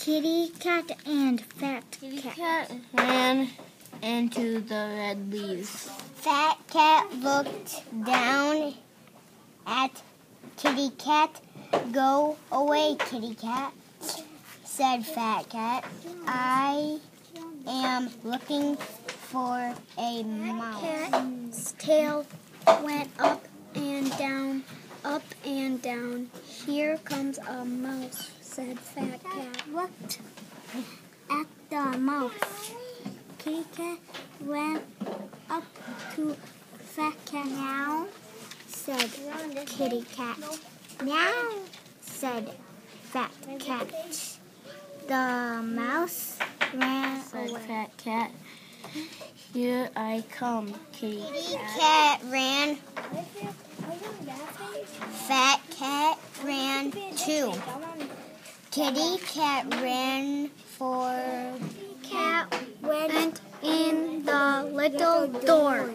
Kitty cat and fat Kitty cat. cat ran into the red leaves. Fat cat looked down at Kitty cat. "Go away, Kitty cat," said Fat cat. "I am looking for a mouse." Cat's tail went up and down, up and down. "Here comes a mouse," said Fat cat. Looked at the mouse. Kitty cat ran up to Fat cat. "Now," said Kitty cat. "Now," said Fat cat. The mouse ran Said away. Fat cat, "Here I come, Kitty Kitty cat." cat ran. Fat cat ran too. Kitty cat ran for. Cat went in the little door.